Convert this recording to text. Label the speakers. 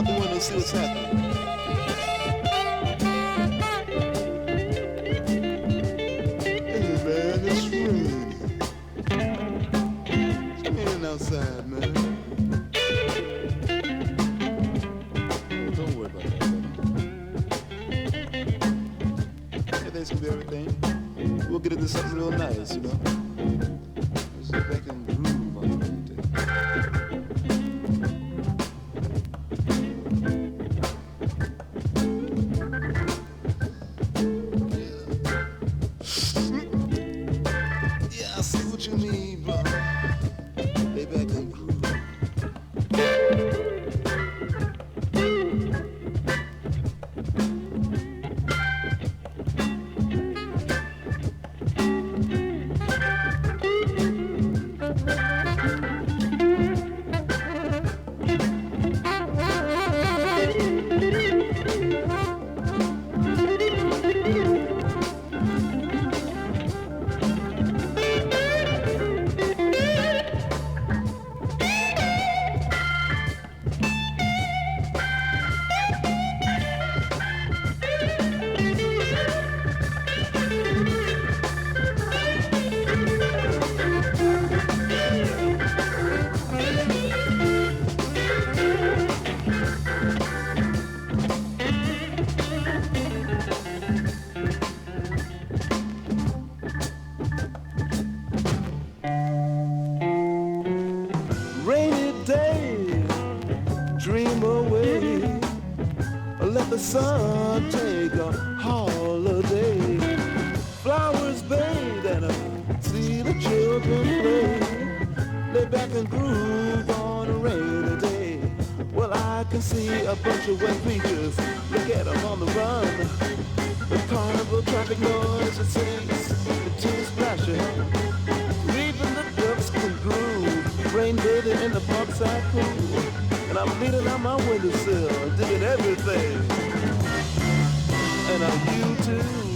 Speaker 1: out the window and see what's happening. Hey man, it's raining. It's raining outside, man. Don't worry about that, brother. Everything's gonna be everything. We'll get into something real nice, you know. Let's get back and groove on it. Yeah, I see what you mean, brother. Lay back and groove. Rainy day, dream away. Let the sun take a holiday. Flowers bathe and see the children play. Lay back and groove on a rainy day. Well, I can see a bunch of wet creatures. Look at them on the run. The carnival traffic noise, it sings, the tears splashing. Even the ducks can groove. Rain bathing in the parkside pool. And I'm leaning on my windowsill, digging everything. And you too.